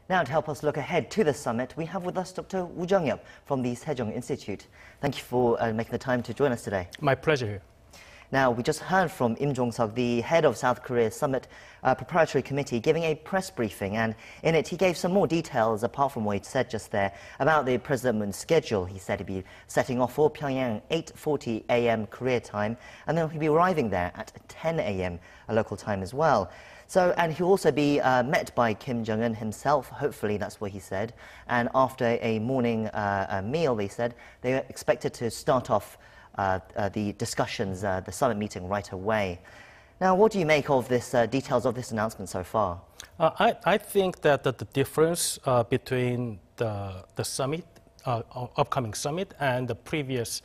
Now, to help us look ahead to the summit, we have with us Dr. Jung-yeop from the Sejong Institute. Thank you for making the time to join us today. My pleasure. Now, we just heard from Im Jong-seok, the head of South Korea's Summit Preparatory Committee, giving a press briefing, and in it he gave some more details, apart from what he'd said just there, about the President Moon's schedule. He said he'd be setting off for Pyongyang 8:40 a.m. Korea time, and then he'll be arriving there at 10 a.m. local time as well. So, and he'll also be met by Kim Jong-un himself, hopefully that's what he said, and after a morning meal, they said, they are expected to start off the discussions, the summit meeting right away. Now, what do you make of this details of this announcement so far? I think that the difference between the summit, upcoming summit, and the previous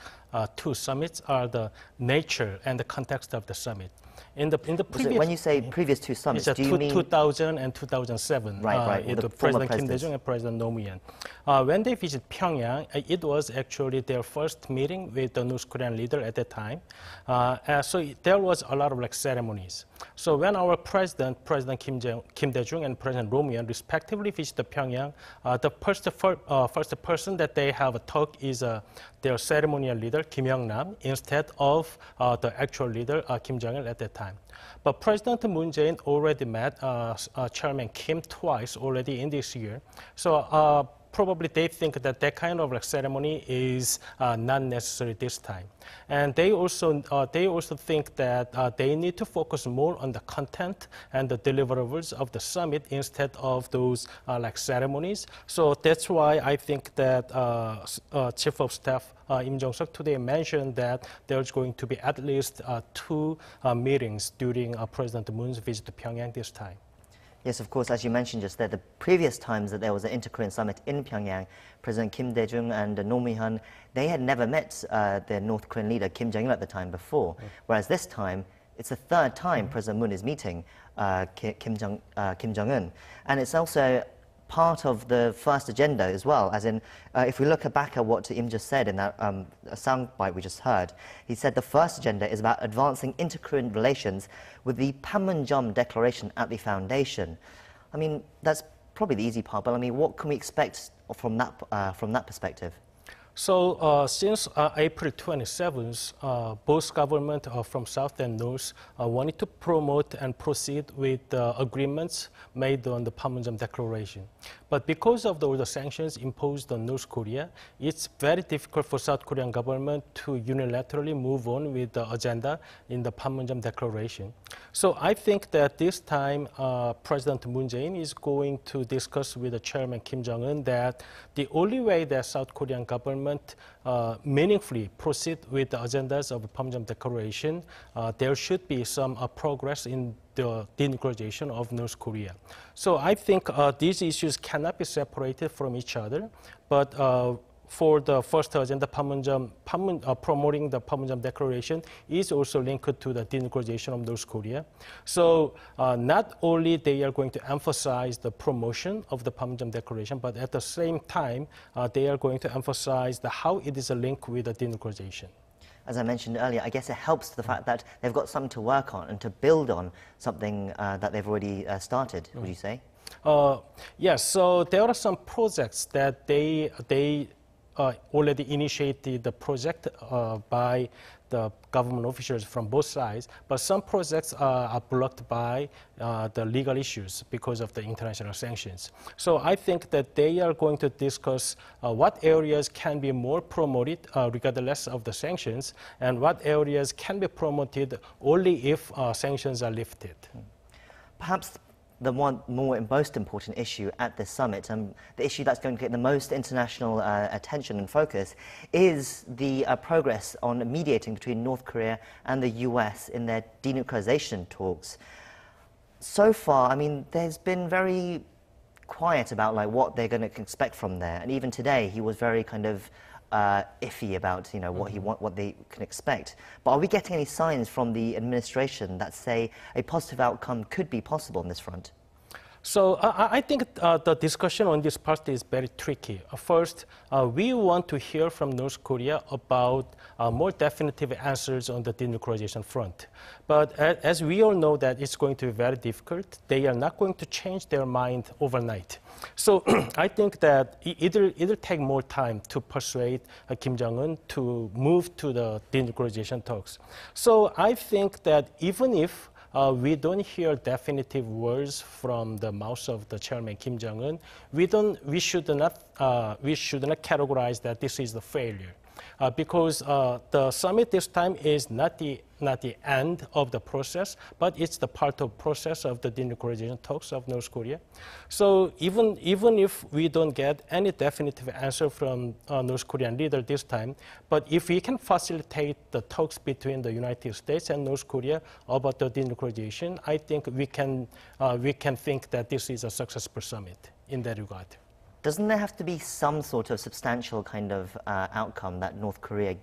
two summits are the nature and the context of the summit. In the previous, when you say previous two summits, do you mean 2000 and 2007? Right. The President Kim Dae-jung and President Roh Moo-hyun. When they visited Pyongyang, it was actually their first meeting with the North Korean leader at that time. So there was a lot of ceremonies. So when our President Kim Dae-jung and President Roh Moo-hyun respectively visited Pyongyang, the first person that they have a talk is their ceremonial leader Kim Jong-nam instead of the actual leader Kim Jong-il at that time. But President Moon Jae-in already met Chairman Kim twice already in this year. So probably they think that that kind of ceremony is not necessary this time. And they also think that they need to focus more on the content and the deliverables of the summit instead of those ceremonies. So that's why I think that Chief of Staff Im Jong-seok today mentioned that there's going to be at least two meetings during President Moon's visit to Pyongyang this time. Yes, of course, as you mentioned just there, the previous times that there was an Inter-Korean Summit in Pyongyang, President Kim Dae-jung and Roh Moo-hyun, they had never met the North Korean leader Kim Jong-un at the time before. Whereas this time, it's the third time President Moon is meeting Kim Jong-un. And it's also part of the first agenda as well, as in, if we look back at what Im just said in that soundbite we just heard, he said the first agenda is about advancing inter-Korean relations with the Panmunjom Declaration at the foundation. I mean, that's probably the easy part, but I mean, what can we expect from that perspective? So since April 27th, both governments from South and North wanted to promote and proceed with agreements made on the Panmunjom Declaration. But because of all the sanctions imposed on North Korea, it's very difficult for South Korean government to unilaterally move on with the agenda in the Panmunjom Declaration. So I think that this time President Moon Jae-in is going to discuss with the Chairman Kim Jong-un that the only way that South Korean government meaningfully proceed with the agendas of the Panmunjom Declaration, there should be some progress in the denuclearization of North Korea. So I think these issues cannot be separated from each other, but for the first agenda, promoting the Panmunjom Declaration is also linked to the denuclearization of North Korea. So not only they are going to emphasize the promotion of the Panmunjom Declaration, but at the same time, they are going to emphasize how it is linked with the denuclearization. As I mentioned earlier, I guess it helps the fact that they've got something to work on and to build on something that they've already started, would you say? Yes, so there are some projects that they already initiated the project by the government officials from both sides, but some projects are blocked by the legal issues because of the international sanctions. So I think that they are going to discuss what areas can be more promoted regardless of the sanctions, and what areas can be promoted only if sanctions are lifted. Perhaps the most important issue at this summit, the issue that's going to get the most international attention and focus, is the progress on mediating between North Korea and the US in their denuclearization talks. So far, I mean, there's been very quiet about what they're going to expect from there, and even today he was very kind of iffy about what they can expect. But are we getting any signs from the administration that say a positive outcome could be possible on this front? So I think the discussion on this part is very tricky. First, we want to hear from North Korea about more definitive answers on the denuclearization front. But as we all know that it's going to be very difficult, they are not going to change their mind overnight. So I think that it'll take more time to persuade Kim Jong-un to move to the denuclearization talks. So I think that even if we don't hear definitive words from the mouth of the chairman Kim Jong-un, we should not categorize that this is the failure. Because the summit this time is not the end of the process, but it's the part of process of the denuclearization talks of North Korea. So even if we don't get any definitive answer from North Korean leader this time, but if we can facilitate the talks between the United States and North Korea about the denuclearization, I think we can think that this is a successful summit in that regard. Doesn't there have to be some sort of substantial kind of outcome that North Korea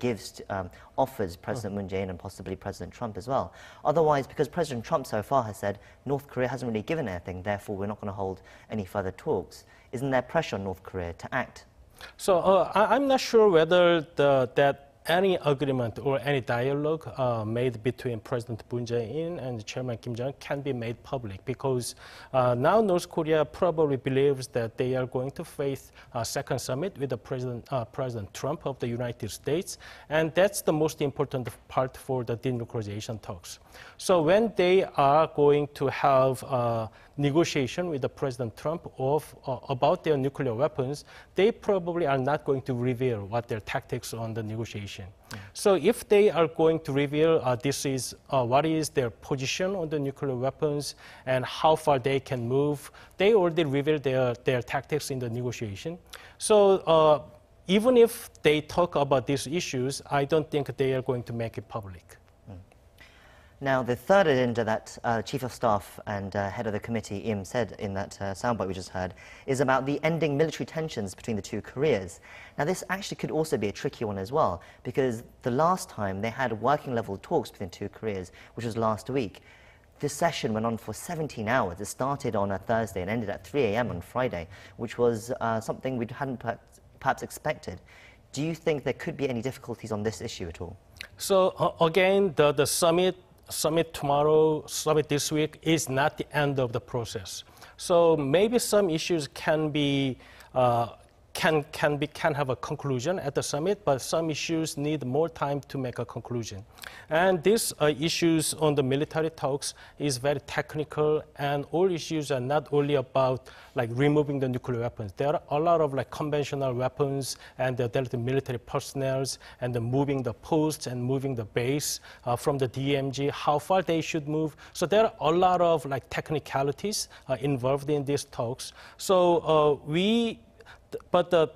offers President Moon Jae-in and possibly President Trump as well? Otherwise, because President Trump so far has said North Korea hasn't really given anything, therefore we're not going to hold any further talks. Isn't there pressure on North Korea to act? So I'm not sure whether that any agreement or any dialogue made between President Moon Jae-in and Chairman Kim Jong-un can be made public, because now North Korea probably believes that they are going to face a second summit with the President Trump of the United States, and that's the most important part for the denuclearization talks. So when they are going to have negotiation with the President Trump about their nuclear weapons, they probably are not going to reveal what their tactics on the negotiation. So if they are going to reveal what is their position on the nuclear weapons and how far they can move, they already revealed their tactics in the negotiation. So even if they talk about these issues, I don't think they are going to make it public. Now, the third agenda that Chief of Staff and Head of the Committee, Im, said in that soundbite we just heard is about the ending military tensions between the two Koreas. Now, this actually could also be a tricky one as well, because the last time they had working level talks between two Koreas, which was last week, this session went on for 17 hours. It started on a Thursday and ended at 3 a.m. on Friday, which was something we hadn't perhaps expected. Do you think there could be any difficulties on this issue at all? So again, the summit tomorrow, summit this week is not the end of the process. So maybe some issues can have a conclusion at the summit, but some issues need more time to make a conclusion. And these issues on the military talks is very technical, and all issues are not only about like removing the nuclear weapons. There are a lot of like conventional weapons, and there are the military personnel, and the moving the posts and moving the base from the DMZ, how far they should move. So there are a lot of like technicalities involved in these talks. So but the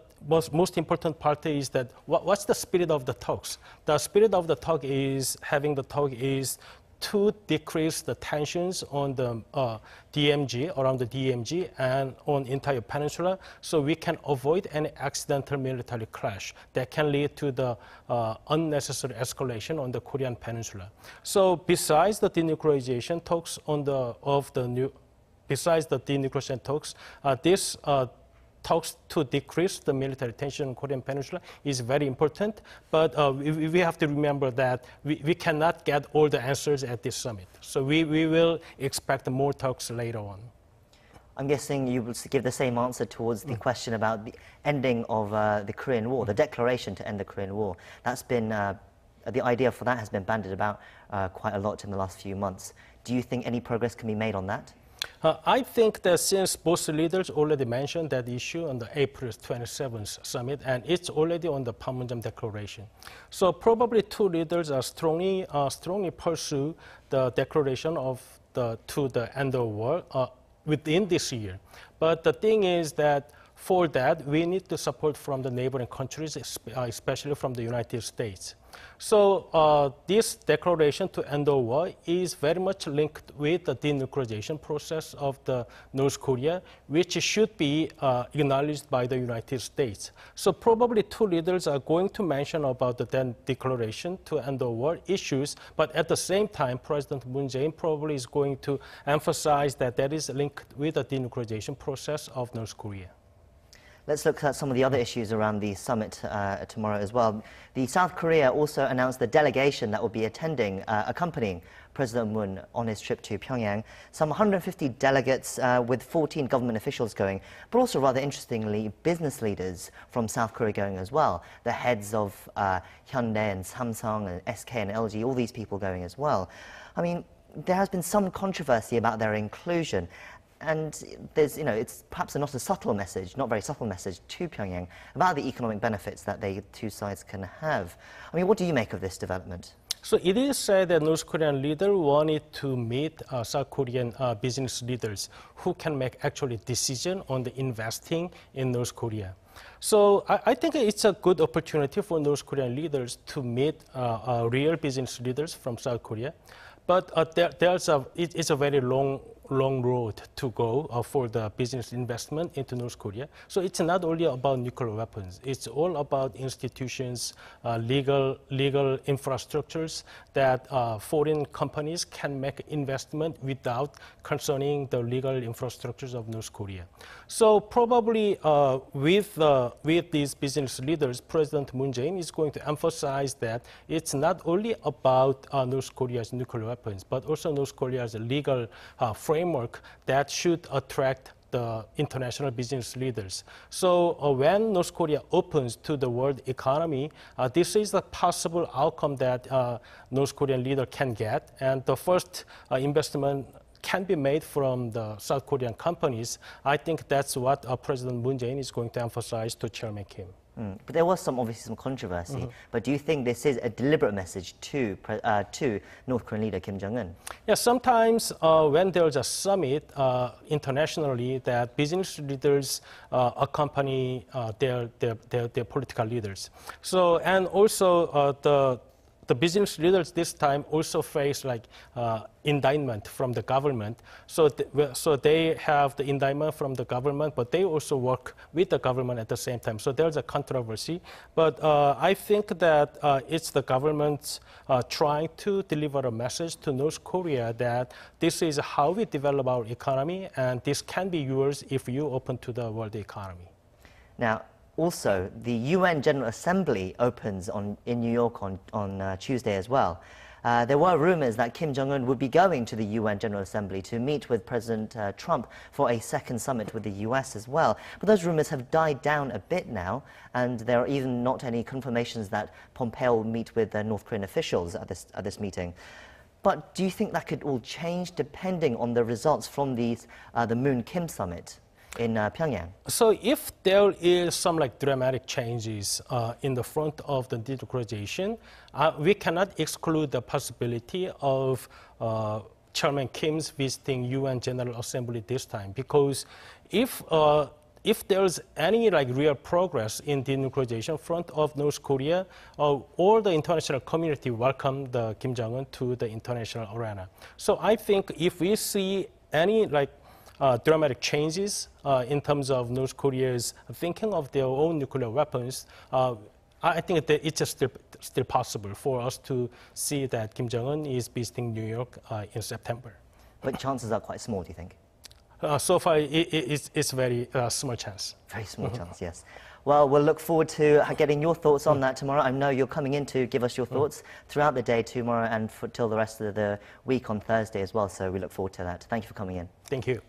most important part is that what's the spirit of the talks? The spirit of the talk is to decrease the tensions on the DMZ, around the DMZ and on entire peninsula, so we can avoid any accidental military clash that can lead to the unnecessary escalation on the Korean peninsula. So besides the denuclearization talks this talks to decrease the military tension on Korean peninsula is very important, but we have to remember that we cannot get all the answers at this summit. So we will expect more talks later on. I'm guessing you will give the same answer towards the question about the ending of the Korean War, the declaration to end the Korean War. That's been, the idea for that has been bandied about quite a lot in the last few months. Do you think any progress can be made on that? I think that since both leaders already mentioned that issue on the April 27th summit, and it's already on the Panmunjom Declaration. So probably two leaders are strongly pursue the declaration to the end of war within this year. But the thing is that for that, we need the support from the neighboring countries, especially from the United States. So this declaration to end the war is very much linked with the denuclearization process of the North Korea, which should be acknowledged by the United States. So probably two leaders are going to mention about the declaration to end the war issues, but at the same time, President Moon Jae-in probably is going to emphasize that that is linked with the denuclearization process of North Korea. Let's look at some of the other issues around the summit tomorrow as well. The South Korea also announced the delegation that will be accompanying President Moon on his trip to Pyongyang. Some 150 delegates with 14 government officials going, but also rather interestingly, business leaders from South Korea going as well. The heads of Hyundai and Samsung and SK and LG, all these people going as well. I mean, there has been some controversy about their inclusion. And there's, it's perhaps not a subtle message, not very subtle message to Pyongyang about the economic benefits that the two sides can have. I mean, what do you make of this development? So it is said that North Korean leader wanted to meet South Korean business leaders who can make actually decision on the investing in North Korea. So I think it's a good opportunity for North Korean leaders to meet real business leaders from South Korea. But it's a very long road to go for the business investment into North Korea. So it's not only about nuclear weapons. It's all about institutions, legal infrastructures that foreign companies can make investment without concerning the legal infrastructures of North Korea. So probably with these business leaders, President Moon Jae-in is going to emphasize that it's not only about North Korea's nuclear weapons, but also North Korea's legal framework that should attract the international business leaders. So when North Korea opens to the world economy, this is a possible outcome that North Korean leader can get. And the first investment can be made from the South Korean companies. I think that's what President Moon Jae-in is going to emphasize to Chairman Kim. But there was obviously some controversy. But do you think this is a deliberate message to North Korean leader Kim Jong-un? Yeah, sometimes when there's a summit internationally, that business leaders accompany their political leaders. So and also the business leaders this time also face indictment from the government. So they have the indictment from the government, but they also work with the government at the same time. So there's a controversy. But I think that it's the government trying to deliver a message to North Korea that this is how we develop our economy, and this can be yours if you open to the world economy. Now, also, the UN General Assembly opens in New York on Tuesday as well. There were rumors that Kim Jong-un would be going to the UN General Assembly to meet with President Trump for a second summit with the US as well. But those rumors have died down a bit now, and there are even not any confirmations that Pompeo will meet with North Korean officials at this meeting. But do you think that could all change depending on the results from the Moon-Kim summit in Pyongyang? So if there is some dramatic changes in the front of the denuclearization, we cannot exclude the possibility of Chairman Kim's visiting UN General Assembly this time, because if there's any real progress in denuclearization front of North Korea, all the international community welcome the Kim Jong-un to the international arena. So I think if we see any dramatic changes in terms of North Korea's thinking of their own nuclear weapons, I think that it's still possible for us to see that Kim Jong-un is visiting New York in September. But chances are quite small, do you think? So far, it's very small chance. Very small chance, yes. Well, we'll look forward to getting your thoughts on that tomorrow. I know you're coming in to give us your thoughts throughout the day tomorrow and till the rest of the week on Thursday as well, so we look forward to that. Thank you for coming in. Thank you.